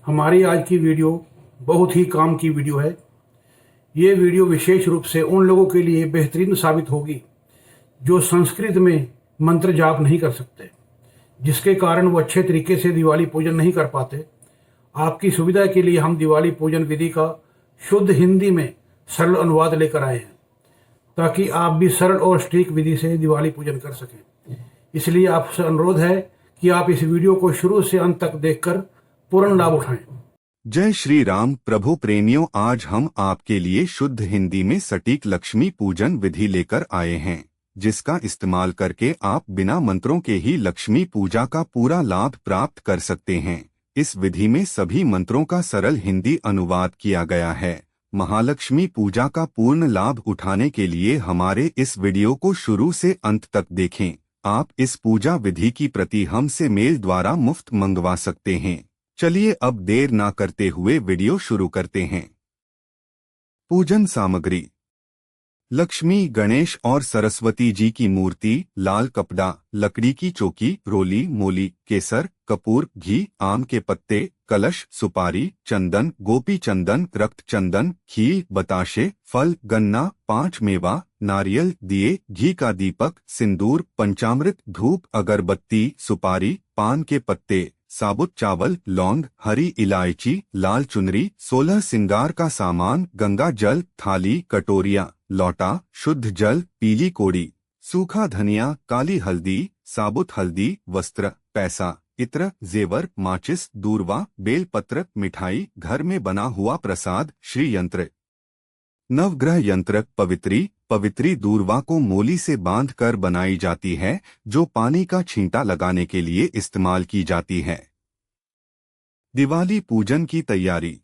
हमारी आज की वीडियो बहुत ही काम की वीडियो है। ये वीडियो विशेष रूप से उन लोगों के लिए बेहतरीन साबित होगी जो संस्कृत में मंत्र जाप नहीं कर सकते, जिसके कारण वो अच्छे तरीके से दिवाली पूजन नहीं कर पाते। आपकी सुविधा के लिए हम दिवाली पूजन विधि का शुद्ध हिंदी में सरल अनुवाद लेकर आए हैं, ताकि आप भी सरल और सटीक विधि से दिवाली पूजन कर सकें। इसलिए आपसे अनुरोध है कि आप इस वीडियो को शुरू से अंत तक देखकर पूर्ण लाभ उठाएं। जय श्री राम प्रभु प्रेमियों, आज हम आपके लिए शुद्ध हिंदी में सटीक लक्ष्मी पूजन विधि लेकर आए हैं, जिसका इस्तेमाल करके आप बिना मंत्रों के ही लक्ष्मी पूजा का पूरा लाभ प्राप्त कर सकते हैं। इस विधि में सभी मंत्रों का सरल हिंदी अनुवाद किया गया है। महालक्ष्मी पूजा का पूर्ण लाभ उठाने के लिए हमारे इस वीडियो को शुरू से अंत तक देखें। आप इस पूजा विधि की प्रति हमसे मेल द्वारा मुफ्त मंगवा सकते हैं। चलिए अब देर ना करते हुए वीडियो शुरू करते हैं। पूजन सामग्री: लक्ष्मी, गणेश और सरस्वती जी की मूर्ति, लाल कपड़ा, लकड़ी की चौकी, रोली, मोली, केसर, कपूर, घी, आम के पत्ते, कलश, सुपारी, चंदन, गोपी चंदन, रक्त चंदन, खीर, बताशे, फल, गन्ना, 5 मेवा, नारियल, दिए, घी का दीपक, सिंदूर, पंचामृत, धूप, अगरबत्ती, सुपारी, पान के पत्ते, साबुत चावल, लौंग, हरी इलायची, लाल चुनरी, 16 सिंगार का सामान, गंगा जल, थाली, कटोरियाँ, लौटा, शुद्ध जल, पीली कोड़ी, सूखा धनिया, काली हल्दी, साबुत हल्दी, वस्त्र, पैसा, इत्र, जेवर, माचिस, दूर्वा, बेलपत्र, मिठाई, घर में बना हुआ प्रसाद, श्री यंत्र। नवग्रह यंत्र: पवित्री दूर्वा को मोली से बांधकर बनाई जाती है, जो पानी का छींटा लगाने के लिए इस्तेमाल की जाती है। दिवाली पूजन की तैयारी: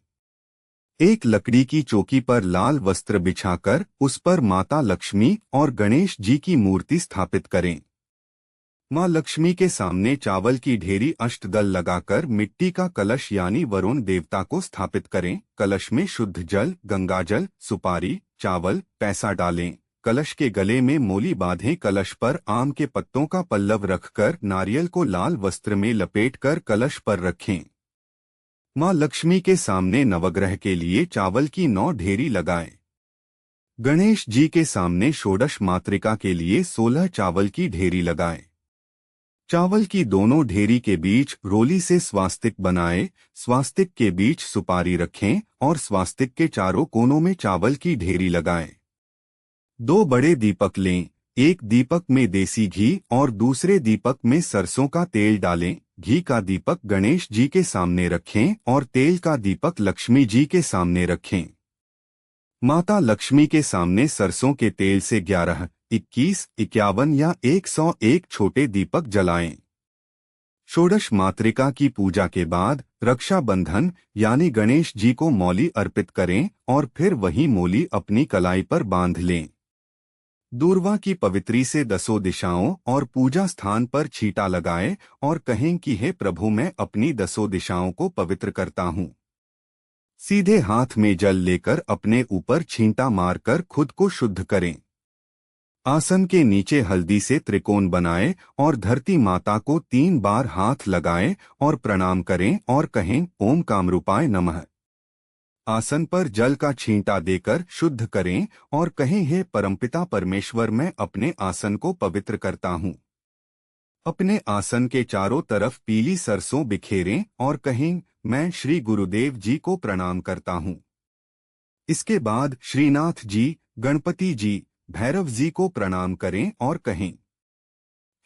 एक लकड़ी की चौकी पर लाल वस्त्र बिछाकर उस पर माता लक्ष्मी और गणेश जी की मूर्ति स्थापित करें। माँ लक्ष्मी के सामने चावल की ढेरी अष्टदल लगाकर मिट्टी का कलश यानी वरुण देवता को स्थापित करें। कलश में शुद्ध जल, गंगाजल, सुपारी, चावल, पैसा डालें। कलश के गले में मोली बांधें। कलश पर आम के पत्तों का पल्लव रखकर नारियल को लाल वस्त्र में लपेटकर कलश पर रखें। माँ लक्ष्मी के सामने नवग्रह के लिए चावल की 9 ढेरी लगाएं। गणेश जी के सामने षोडश मातृका के लिए 16 चावल की ढेरी लगाएं। चावल की दोनों ढेरी के बीच रोली से स्वास्तिक बनाएं। स्वास्तिक के बीच सुपारी रखें और स्वास्तिक के चारों कोनों में चावल की ढेरी लगाएं। 2 बड़े दीपक लें। एक दीपक में देसी घी और दूसरे दीपक में सरसों का तेल डालें। घी का दीपक गणेश जी के सामने रखें और तेल का दीपक लक्ष्मी जी के सामने रखें। माता लक्ष्मी के सामने सरसों के तेल से 11, 21, 51 या 101 छोटे दीपक जलाएं। षोडश मातृका की पूजा के बाद रक्षाबंधन यानी गणेश जी को मौली अर्पित करें और फिर वही मौली अपनी कलाई पर बांध लें। दूर्वा की पवित्री से 10 दिशाओं और पूजा स्थान पर छींटा लगाएं और कहें कि हे प्रभु, मैं अपनी 10 दिशाओं को पवित्र करता हूँ। सीधे हाथ में जल लेकर अपने ऊपर छींटा मारकर खुद को शुद्ध करें। आसन के नीचे हल्दी से त्रिकोण बनाएं और धरती माता को 3 बार हाथ लगाएं और प्रणाम करें और कहें, ओम कामरूपाय नमः। आसन पर जल का छींटा देकर शुद्ध करें और कहें, हे परमपिता परमेश्वर, मैं अपने आसन को पवित्र करता हूँ। अपने आसन के चारों तरफ पीली सरसों बिखेरें और कहें, मैं श्री गुरुदेव जी को प्रणाम करता हूँ। इसके बाद श्रीनाथ जी, गणपति जी, भैरव जी को प्रणाम करें और कहें,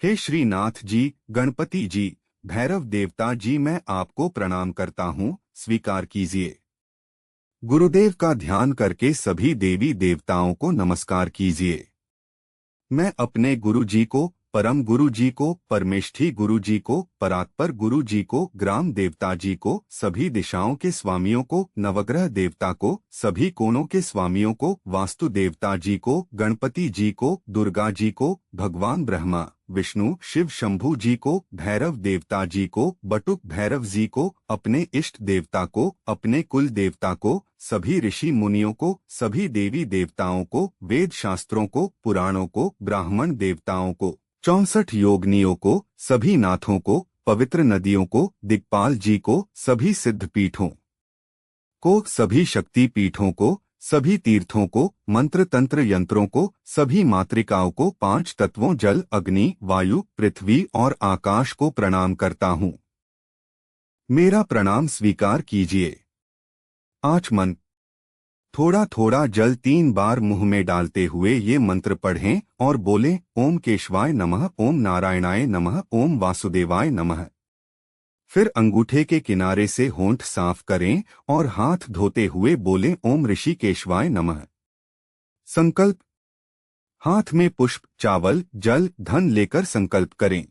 हे श्रीनाथ जी, गणपति जी, भैरव देवता जी, मैं आपको प्रणाम करता हूँ, स्वीकार कीजिए। गुरुदेव का ध्यान करके सभी देवी देवताओं को नमस्कार कीजिए। मैं अपने गुरु जी को, परम गुरु जी को, परमेष्ठी गुरु जी को, परात्पर गुरु जी को, ग्राम देवता जी को, सभी दिशाओं के स्वामियों को, नवग्रह देवता को, सभी कोणों के स्वामियों को, वास्तु देवता जी को, गणपति जी को, दुर्गा जी को, भगवान ब्रह्मा, विष्णु, शिव शंभु जी को, भैरव देवता जी को, बटुक भैरव जी को, अपने इष्ट देवता को, अपने कुल देवता को, सभी ऋषि मुनियों को, सभी देवी देवताओं को, वेद शास्त्रों को, पुराणों को, ब्राह्मण देवताओं को, 64 योगनियों को, सभी नाथों को, पवित्र नदियों को, दिक्पाल जी को, सभी सिद्ध पीठों को, सभी शक्ति पीठों को, सभी तीर्थों को, मंत्र तंत्र यंत्रों को, सभी मातृकाओं को, 5 तत्वों जल, अग्नि, वायु, पृथ्वी और आकाश को प्रणाम करता हूँ। मेरा प्रणाम स्वीकार कीजिए। आचमन। थोड़ा थोड़ा जल 3 बार मुंह में डालते हुए ये मंत्र पढ़ें और बोलें, ओम केशवाय नमः, ओम नारायणाय नमः, ओम वासुदेवाय नमः। फिर अंगूठे के किनारे से होंठ साफ करें और हाथ धोते हुए बोलें, ओम ऋषिकेशवाय नमः। संकल्प। हाथ में पुष्प, चावल, जल, धन लेकर संकल्प करें।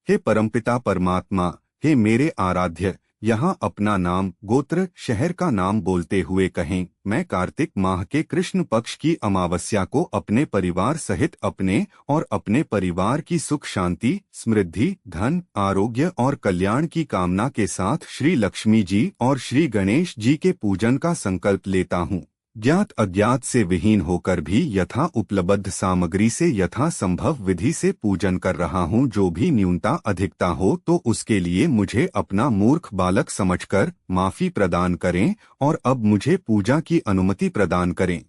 हे परमपिता परमात्मा, हे मेरे आराध्य, यहाँ अपना नाम, गोत्र, शहर का नाम बोलते हुए कहें, मैं कार्तिक माह के कृष्ण पक्ष की अमावस्या को अपने परिवार सहित अपने और अपने परिवार की सुख शांति, समृद्धि, धन, आरोग्य और कल्याण की कामना के साथ श्री लक्ष्मी जी और श्री गणेश जी के पूजन का संकल्प लेता हूँ। ज्ञात अज्ञात से विहीन होकर भी यथा उपलब्ध सामग्री से यथा संभव विधि से पूजन कर रहा हूँ। जो भी न्यूनता अधिकता हो तो उसके लिए मुझे अपना मूर्ख बालक समझकर माफी प्रदान करें और अब मुझे पूजा की अनुमति प्रदान करें।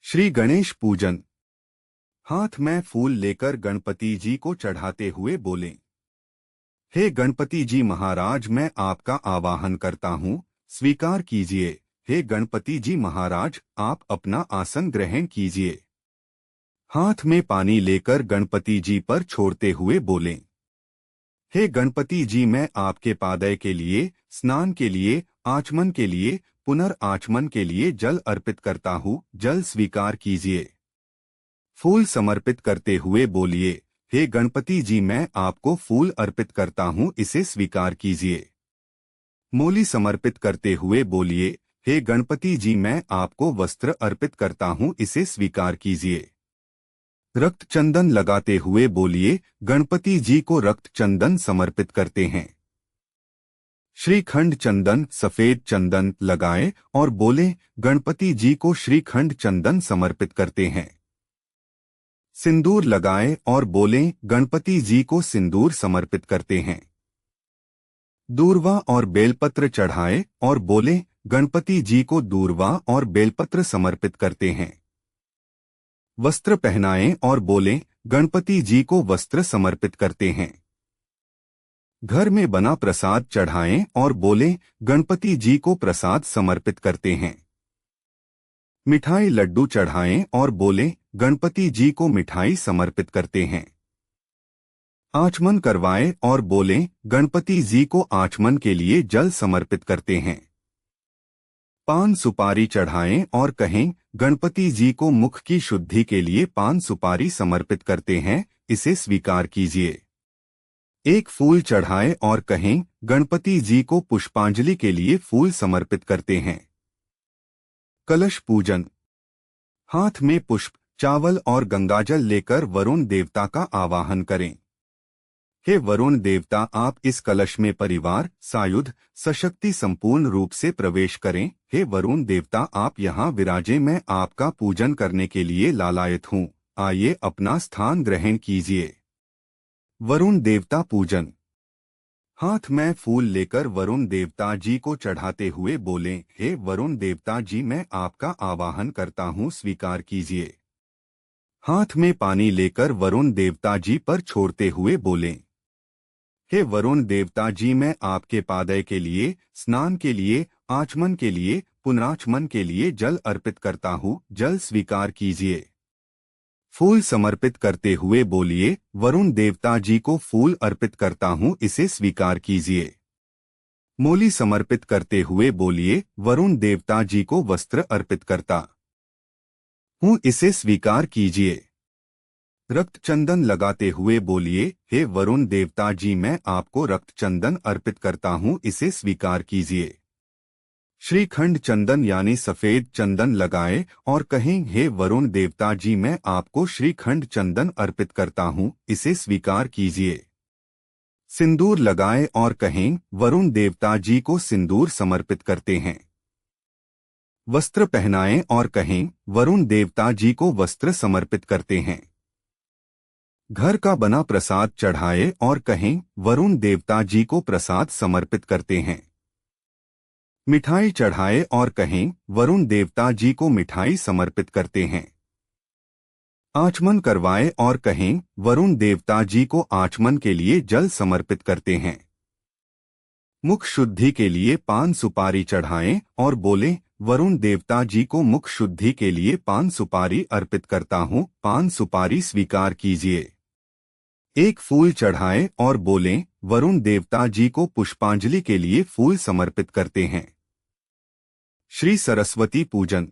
श्री गणेश पूजन। हाथ में फूल लेकर गणपति जी को चढ़ाते हुए बोलें, हे गणपति जी महाराज, मैं आपका आवाहन करता हूँ, स्वीकार कीजिए। हे गणपति जी महाराज, आप अपना आसन ग्रहण कीजिए। हाथ में पानी लेकर गणपति जी पर छोड़ते हुए बोलें, हे गणपति जी, मैं आपके पादय के लिए, स्नान के लिए, आचमन के लिए, पुनर्आचमन के लिए जल अर्पित करता हूँ, जल स्वीकार कीजिए। फूल समर्पित करते हुए बोलिए, हे गणपति जी, मैं आपको फूल अर्पित करता हूँ, इसे स्वीकार कीजिए। मोली समर्पित करते हुए बोलिए, हे गणपति जी, मैं आपको वस्त्र अर्पित करता हूँ, इसे स्वीकार कीजिए। रक्त चंदन लगाते हुए बोलिए, गणपति जी को रक्त चंदन समर्पित करते हैं। श्रीखंड चंदन, सफेद चंदन लगाएं और बोलें, गणपति जी को श्रीखंड चंदन समर्पित करते हैं। सिंदूर लगाएं और बोलें, गणपति जी को सिंदूर समर्पित करते हैं। दूर्वा और बेलपत्र चढ़ाएं और बोलें, गणपति जी को दूर्वा और बेलपत्र समर्पित करते हैं। वस्त्र पहनाएं और बोलें, गणपति जी को वस्त्र समर्पित करते हैं। घर में बना प्रसाद चढ़ाएं और बोलें, गणपति जी को प्रसाद समर्पित करते हैं। मिठाई लड्डू चढ़ाएं और बोलें, गणपति जी को मिठाई समर्पित करते हैं। आचमन करवाएं और बोलें, गणपति जी को आचमन के लिए जल समर्पित करते हैं। पान सुपारी चढ़ाएं और कहें, गणपति जी को मुख की शुद्धि के लिए पान सुपारी समर्पित करते हैं, इसे स्वीकार कीजिए। एक फूल चढ़ाएं और कहें, गणपति जी को पुष्पांजलि के लिए फूल समर्पित करते हैं। कलश पूजन। हाथ में पुष्प, चावल और गंगाजल लेकर वरुण देवता का आवाहन करें। हे वरुण देवता, आप इस कलश में परिवार, सायुध, सशक्ति संपूर्ण रूप से प्रवेश करें। हे वरुण देवता, आप यहाँ विराजे, मैं आपका पूजन करने के लिए लालायित हूँ, आइए अपना स्थान ग्रहण कीजिए। वरुण देवता पूजन। हाथ में फूल लेकर वरुण देवता जी को चढ़ाते हुए बोलें, हे वरुण देवता जी, मैं आपका आवाहन करता हूँ, स्वीकार कीजिए। हाथ में पानी लेकर वरुण देवता जी पर छोड़ते हुए बोलें, हे वरुण देवता जी, मैं आपके पादय के लिए, स्नान के लिए, आचमन के लिए, पुनराचमन के लिए जल अर्पित करता हूँ, जल स्वीकार कीजिए। फूल समर्पित करते हुए बोलिए, वरुण देवता जी को फूल अर्पित करता हूँ, इसे स्वीकार कीजिए। मोली समर्पित करते हुए बोलिए, वरुण देवता जी को वस्त्र अर्पित करता हूँ, इसे स्वीकार कीजिए। रक्त चंदन लगाते हुए बोलिए, हे वरुण देवता जी, मैं आपको रक्त चंदन अर्पित करता हूँ, इसे स्वीकार कीजिए। श्रीखंड चंदन यानी सफेद चंदन लगाएं और कहें, हे वरुण देवता जी, मैं आपको श्रीखंड चंदन अर्पित करता हूँ, इसे स्वीकार कीजिए। सिंदूर लगाएं और कहें, वरुण देवता जी को सिंदूर समर्पित करते हैं। वस्त्र पहनाएं और कहें, वरुण देवता जी को वस्त्र समर्पित करते हैं। घर का बना प्रसाद चढ़ाए और कहें वरुण देवता जी को प्रसाद समर्पित करते हैं। मिठाई चढ़ाए और कहें वरुण देवता जी को मिठाई समर्पित करते हैं। आचमन करवाए और कहें वरुण देवता जी को आचमन के लिए जल समर्पित करते हैं। मुख शुद्धि के लिए पान सुपारी चढ़ाएं और बोलें वरुण देवता जी को मुख शुद्धि के लिए पान सुपारी अर्पित करता हूँ, पान सुपारी स्वीकार कीजिए। एक फूल चढ़ाएं और बोलें वरुण देवता जी को पुष्पांजलि के लिए फूल समर्पित करते हैं। श्री सरस्वती पूजन।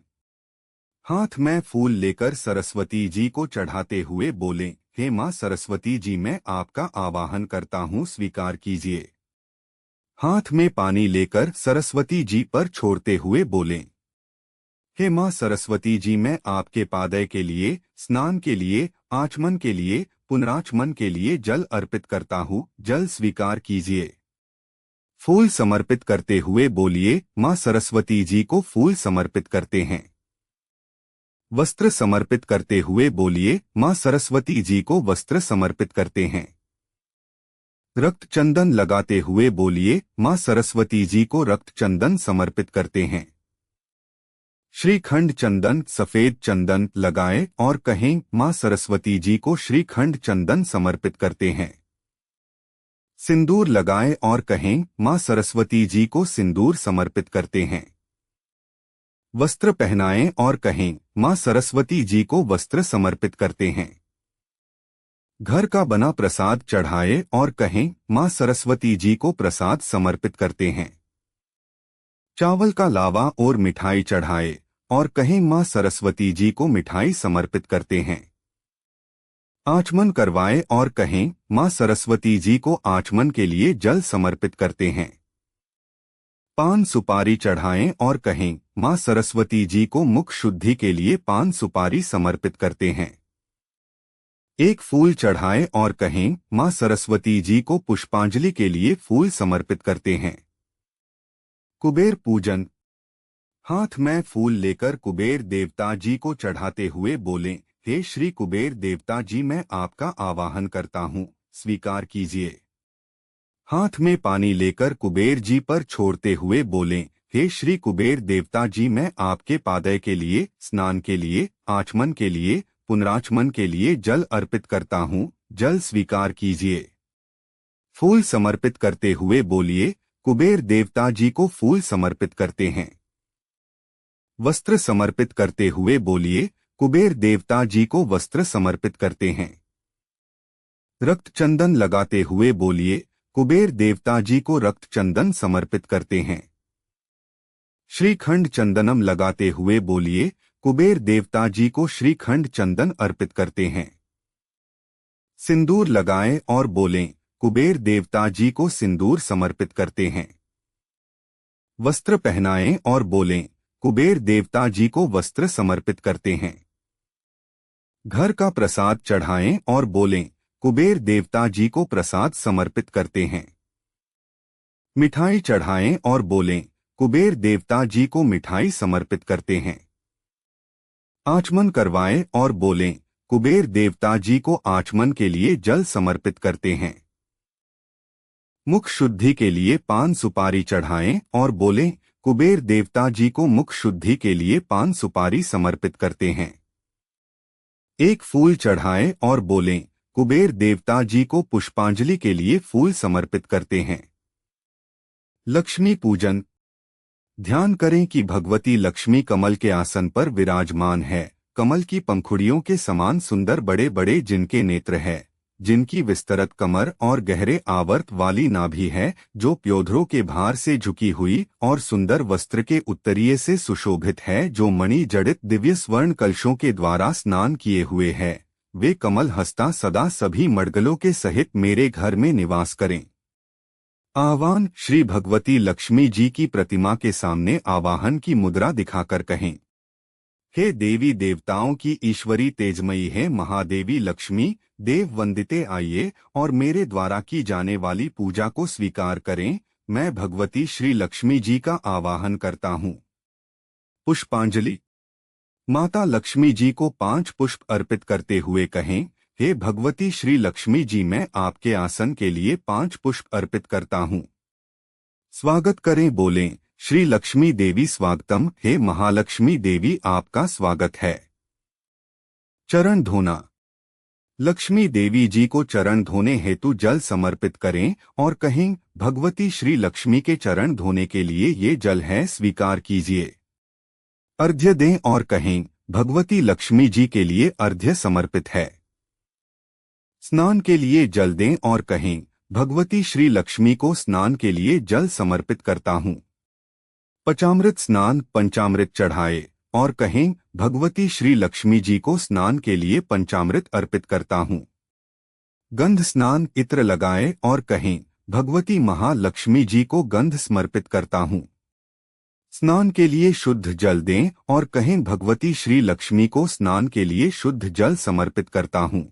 हाथ में फूल लेकर सरस्वती जी को चढ़ाते हुए बोलें हे मां सरस्वती जी, मैं आपका आवाहन करता हूँ, स्वीकार कीजिए। हाथ में पानी लेकर सरस्वती जी पर छोड़ते हुए बोलें हे मां सरस्वती जी, मैं आपके पादय के लिए, स्नान के लिए, आचमन के लिए, पुनराचमन के लिए जल अर्पित करता हूँ, जल स्वीकार कीजिए। फूल समर्पित करते हुए बोलिए मां सरस्वती जी को फूल समर्पित करते हैं। वस्त्र समर्पित करते हुए बोलिए मां सरस्वती जी को वस्त्र समर्पित करते हैं। रक्त चंदन लगाते हुए बोलिए मां सरस्वती जी को रक्त चंदन समर्पित करते हैं। श्रीखंड चंदन, सफेद चंदन लगाएं और कहें मां सरस्वती जी को श्रीखंड चंदन समर्पित करते हैं। सिंदूर लगाएं और कहें मां सरस्वती जी को सिंदूर समर्पित करते हैं। वस्त्र पहनाएं और कहें मां सरस्वती जी को वस्त्र समर्पित करते हैं। घर का बना प्रसाद चढ़ाए और कहें मां सरस्वती जी को प्रसाद समर्पित करते हैं। चावल का लावा और मिठाई चढ़ाए और कहें मां सरस्वती जी को मिठाई समर्पित करते हैं। आचमन करवाए और कहें मां सरस्वती जी को आचमन के लिए जल समर्पित करते हैं। पान सुपारी चढ़ाएं और कहें मां सरस्वती जी को मुख शुद्धि के लिए पान सुपारी समर्पित करते हैं। एक फूल चढ़ाएं और कहें मां सरस्वती जी को पुष्पांजलि के लिए फूल समर्पित करते हैं। कुबेर पूजन। हाथ में फूल लेकर कुबेर देवता जी को चढ़ाते हुए बोलें हे श्री कुबेर देवता जी, मैं आपका आवाहन करता हूँ, स्वीकार कीजिए। हाथ में पानी लेकर कुबेर जी पर छोड़ते हुए बोलें हे श्री कुबेर देवता जी, मैं आपके पादय के लिए, स्नान के लिए, आचमन के लिए, पुनराचमन के लिए जल अर्पित करता हूँ, जल स्वीकार कीजिए। फूल समर्पित करते हुए बोलिए कुबेर देवता जी को फूल समर्पित करते हैं। वस्त्र समर्पित करते हुए बोलिए कुबेर देवता जी को वस्त्र समर्पित करते हैं। रक्त चंदन लगाते हुए बोलिए कुबेर देवता जी को रक्त चंदन समर्पित करते हैं। श्रीखंड चंदनम लगाते हुए बोलिए कुबेर देवता जी को श्रीखंड चंदन अर्पित करते हैं। सिंदूर लगाएं और बोलें कुबेर देवता जी को सिंदूर समर्पित करते हैं। वस्त्र पहनाएं और बोलें कुबेर देवता जी को वस्त्र समर्पित करते हैं। घर का प्रसाद चढ़ाएं और बोलें कुबेर देवता जी को प्रसाद समर्पित करते हैं। मिठाई चढ़ाएं और बोलें कुबेर देवता जी को मिठाई समर्पित करते हैं। आचमन करवाएं और बोलें कुबेर देवता जी को आचमन के लिए जल समर्पित करते हैं। मुख शुद्धि के लिए पान सुपारी चढ़ाएं और बोलें कुबेर देवता जी को मुख शुद्धि के लिए पान सुपारी समर्पित करते हैं। एक फूल चढ़ाएं और बोलें कुबेर देवता जी को पुष्पांजलि के लिए फूल समर्पित करते हैं। लक्ष्मी पूजन। ध्यान करें कि भगवती लक्ष्मी कमल के आसन पर विराजमान है। कमल की पंखुड़ियों के समान सुंदर बड़े बड़े जिनके नेत्र है, जिनकी विस्तृत कमर और गहरे आवर्त वाली नाभि है, जो प्योधरों के भार से झुकी हुई और सुंदर वस्त्र के उत्तरीय से सुशोभित है, जो मणि जड़ित दिव्य स्वर्ण कलशों के द्वारा स्नान किए हुए है। वे कमल हस्ता सदा सभी मड़गलों के सहित मेरे घर में निवास करें। आह्वान। श्री भगवती लक्ष्मी जी की प्रतिमा के सामने आवाहन की मुद्रा दिखाकर कहें हे देवी देवताओं की ईश्वरी तेजमयी है महादेवी लक्ष्मी, देव वंदिते आइए और मेरे द्वारा की जाने वाली पूजा को स्वीकार करें। मैं भगवती श्री लक्ष्मी जी का आवाहन करता हूँ। पुष्पांजलि। माता लक्ष्मी जी को 5 पुष्प अर्पित करते हुए कहें हे भगवती श्री लक्ष्मी जी, मैं आपके आसन के लिए 5 पुष्प अर्पित करता हूँ। स्वागत करें, बोलें श्री लक्ष्मी देवी स्वागतम। हे महालक्ष्मी देवी, आपका स्वागत है। चरण धोना। लक्ष्मी देवी जी को चरण धोने हेतु जल समर्पित करें और कहें, भगवती श्री लक्ष्मी के चरण धोने के लिए ये जल है, स्वीकार कीजिए। अर्घ्य दें और कहें, भगवती लक्ष्मी जी के लिए अर्घ्य समर्पित है। स्नान के लिए जल दें और कहें, भगवती श्री लक्ष्मी को स्नान के लिए जल समर्पित करता हूँ। पंचामृत स्नान, पंचामृत चढ़ाए और कहें, भगवती श्री लक्ष्मी जी को स्नान के लिए पंचामृत अर्पित करता हूँ। गंध स्नान, इत्र लगाए और कहें, भगवती महालक्ष्मी जी को गंध समर्पित करता हूँ। स्नान के लिए शुद्ध जल दें और कहें, भगवती श्री लक्ष्मी को स्नान के लिए शुद्ध जल समर्पित करता हूँ।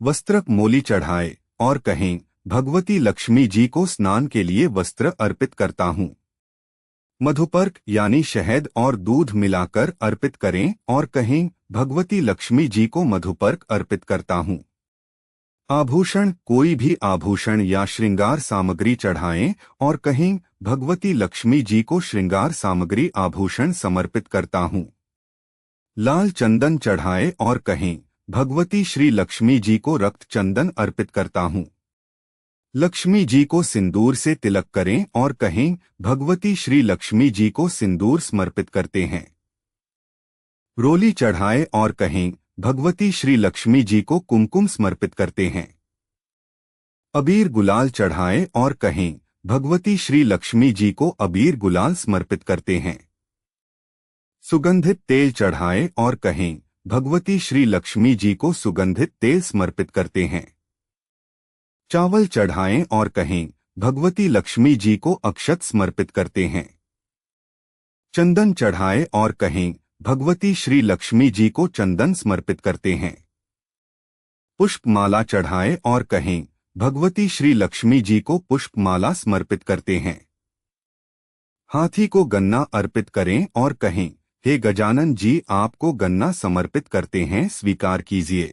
वस्त्र मोली चढ़ाए और कहें, भगवती लक्ष्मी जी को स्नान के लिए वस्त्र अर्पित करता हूँ। मधुपर्क यानी शहद और दूध मिलाकर अर्पित करें और कहें, भगवती लक्ष्मी जी को मधुपर्क अर्पित करता हूँ। आभूषण, कोई भी आभूषण या श्रृंगार सामग्री चढ़ाएं और कहें, भगवती लक्ष्मी जी को श्रृंगार सामग्री आभूषण समर्पित करता हूँ। लाल चंदन चढ़ाए और कहें, भगवती श्री लक्ष्मी जी को रक्त चंदन अर्पित करता हूँ। लक्ष्मी जी को सिंदूर से तिलक करें और कहें, भगवती श्री लक्ष्मी जी को सिंदूर समर्पित करते हैं। रोली चढ़ाए और कहें, भगवती श्री लक्ष्मी जी को कुमकुम समर्पित करते हैं। अबीर गुलाल चढ़ाए और कहें, भगवती श्री लक्ष्मी जी को अबीर गुलाल समर्पित करते हैं। सुगंधित तेल चढ़ाए और कहें, भगवती श्री लक्ष्मी जी को सुगंधित तेल समर्पित करते हैं। चावल चढ़ाएं और कहें, भगवती लक्ष्मी जी को अक्षत समर्पित करते हैं। चंदन चढ़ाए और कहें, भगवती श्री लक्ष्मी जी को चंदन समर्पित करते हैं। पुष्पमाला चढ़ाए और कहें, भगवती श्री लक्ष्मी जी को पुष्पमाला समर्पित करते हैं। हाथी को गन्ना अर्पित करें और कहें, हे गजानन जी, आपको गन्ना समर्पित करते हैं, स्वीकार कीजिए।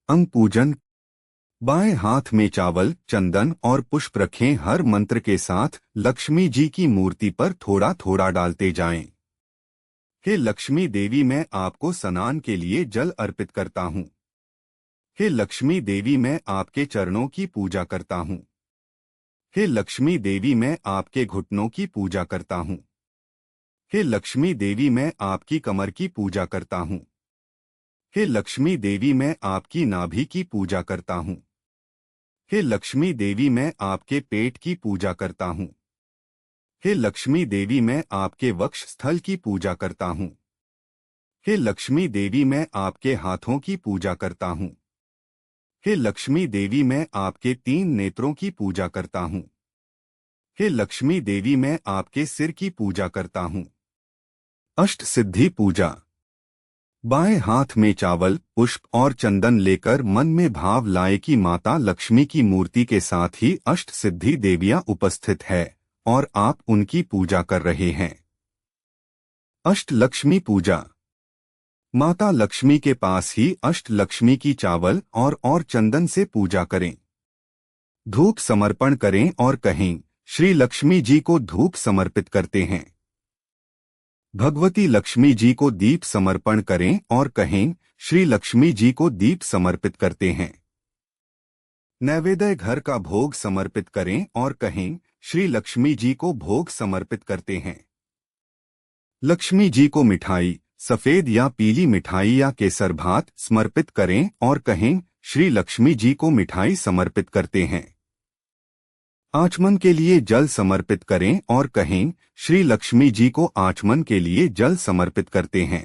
अंग पूजन। बाएं हाथ में चावल, चंदन और पुष्प रखें। हर मंत्र के साथ लक्ष्मी जी की मूर्ति पर थोड़ा थोड़ा डालते जाएं। हे लक्ष्मी देवी, मैं आपको स्नान के लिए जल अर्पित करता हूँ। हे लक्ष्मी देवी, मैं आपके चरणों की पूजा करता हूँ। हे लक्ष्मी देवी, मैं आपके घुटनों की पूजा करता हूँ। हे लक्ष्मी देवी, मैं आपकी कमर की पूजा करता हूँ। हे लक्ष्मी देवी, मैं आपकी नाभि की पूजा करता हूँ। हे लक्ष्मी देवी, मैं आपके पेट की पूजा करता हूँ। हे लक्ष्मी देवी, मैं आपके वक्ष स्थल की पूजा करता हूँ। हे लक्ष्मी देवी, मैं आपके हाथों की पूजा करता हूँ। हे लक्ष्मी देवी, मैं आपके 3 नेत्रों की पूजा करता हूँ। हे लक्ष्मी देवी, मैं आपके सिर की पूजा करता हूँ। अष्ट सिद्धि पूजा। बाएं हाथ में चावल, पुष्प और चंदन लेकर मन में भाव लाए कि माता लक्ष्मी की मूर्ति के साथ ही अष्ट सिद्धि देवियां उपस्थित है और आप उनकी पूजा कर रहे हैं। अष्ट लक्ष्मी पूजा। माता लक्ष्मी के पास ही अष्ट लक्ष्मी की चावल और चंदन से पूजा करें। धूप समर्पण करें और कहें, श्री लक्ष्मी जी को धूप समर्पित करते हैं। भगवती लक्ष्मी जी को दीप समर्पण करें और कहें, श्री लक्ष्मी जी को दीप समर्पित करते हैं। नैवेद्य घर का भोग समर्पित करें और कहें, श्री लक्ष्मी जी को भोग समर्पित करते हैं। लक्ष्मी जी को मिठाई, सफेद या पीली मिठाई या केसर भात समर्पित करें और कहें, श्री लक्ष्मी जी को मिठाई समर्पित करते हैं। आचमन के लिए जल समर्पित करें और कहें, श्री लक्ष्मी जी को आचमन के लिए जल समर्पित करते हैं।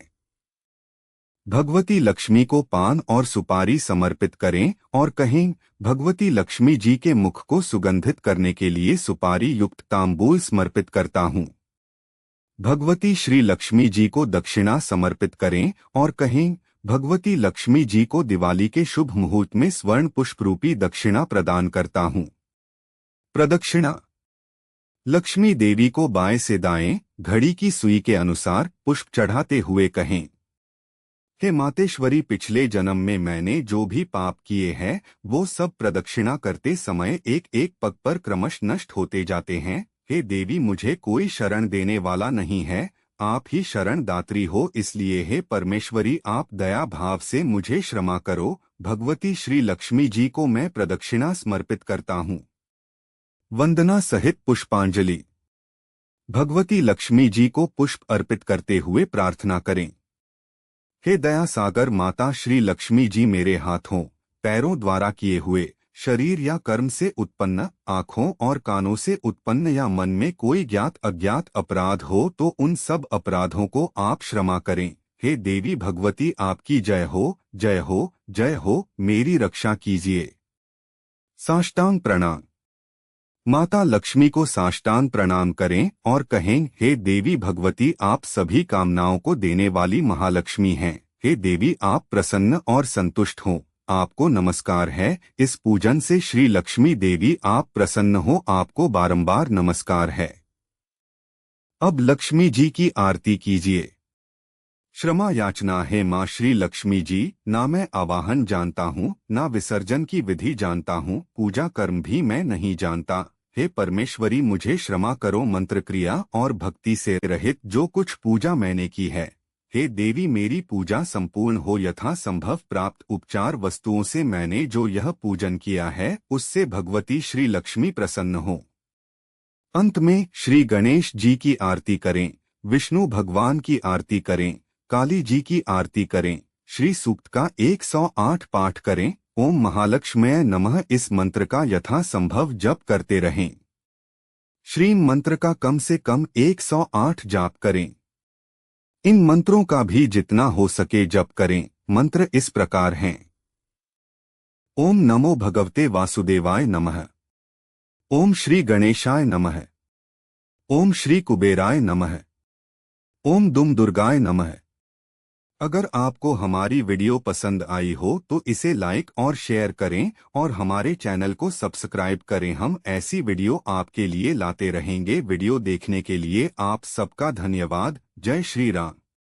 भगवती लक्ष्मी को पान और सुपारी समर्पित करें और कहें, भगवती लक्ष्मी जी के मुख को सुगंधित करने के लिए सुपारी युक्त तांबूल समर्पित करता हूँ। भगवती श्री लक्ष्मी जी को दक्षिणा समर्पित करें और कहें, भगवती लक्ष्मी जी को दिवाली के शुभ मुहूर्त में स्वर्ण पुष्प रूपी दक्षिणा प्रदान करता हूँ। प्रदक्षिणा। लक्ष्मी देवी को बाएं से दाएं घड़ी की सुई के अनुसार पुष्प चढ़ाते हुए कहें, हे मातेश्वरी, पिछले जन्म में मैंने जो भी पाप किए हैं वो सब प्रदक्षिणा करते समय एक एक पग पर क्रमश नष्ट होते जाते हैं। हे देवी, मुझे कोई शरण देने वाला नहीं है, आप ही शरण दात्री हो, इसलिए हे परमेश्वरी आप दया भाव से मुझे क्षमा करो। भगवती श्री लक्ष्मी जी को मैं प्रदक्षिणा समर्पित करता हूँ। वंदना सहित पुष्पांजलि। भगवती लक्ष्मी जी को पुष्प अर्पित करते हुए प्रार्थना करें। हे दया सागर माता श्री लक्ष्मी जी, मेरे हाथों पैरों द्वारा किए हुए, शरीर या कर्म से उत्पन्न, आँखों और कानों से उत्पन्न या मन में कोई ज्ञात अज्ञात अपराध हो तो उन सब अपराधों को आप क्षमा करें। हे देवी भगवती, आपकी जय हो, जय हो, जय हो, मेरी रक्षा कीजिए। साष्टांग प्रणाम। माता लक्ष्मी को साष्टांग प्रणाम करें और कहें, हे देवी भगवती, आप सभी कामनाओं को देने वाली महालक्ष्मी हैं। हे देवी, आप प्रसन्न और संतुष्ट हों, आपको नमस्कार है। इस पूजन से श्री लक्ष्मी देवी आप प्रसन्न हो, आपको बारंबार नमस्कार है। अब लक्ष्मी जी की आरती कीजिए। क्षमा याचना है माँ श्री लक्ष्मी जी, ना मैं आवाहन जानता हूँ, ना विसर्जन की विधि जानता हूँ, पूजा कर्म भी मैं नहीं जानता। हे परमेश्वरी, मुझे क्षमा करो, मंत्र क्रिया और भक्ति से रहित जो कुछ पूजा मैंने की है। हे देवी, मेरी पूजा संपूर्ण हो, यथा संभव प्राप्त उपचार वस्तुओं से मैंने जो यह पूजन किया है उससे भगवती श्री लक्ष्मी प्रसन्न हो। अंत में श्री गणेश जी की आरती करें, विष्णु भगवान की आरती करें, काली जी की आरती करें, श्री सूक्त का 108 पाठ करें, ओम महालक्ष्म्यै नमः इस मंत्र का यथा संभव जप करते रहें। श्रीम मंत्र का कम से कम 108 जाप करें। इन मंत्रों का भी जितना हो सके जप करें। मंत्र इस प्रकार हैं। ओम नमो भगवते वासुदेवाय नमः। ओम श्री गणेशाय नमः। ओम श्री कुबेराय नमः। ओम दुम दुर्गाय नमः। अगर आपको हमारी वीडियो पसंद आई हो तो इसे लाइक और शेयर करें और हमारे चैनल को सब्सक्राइब करें। हम ऐसी वीडियो आपके लिए लाते रहेंगे। वीडियो देखने के लिए आप सबका धन्यवाद। जय श्री राम।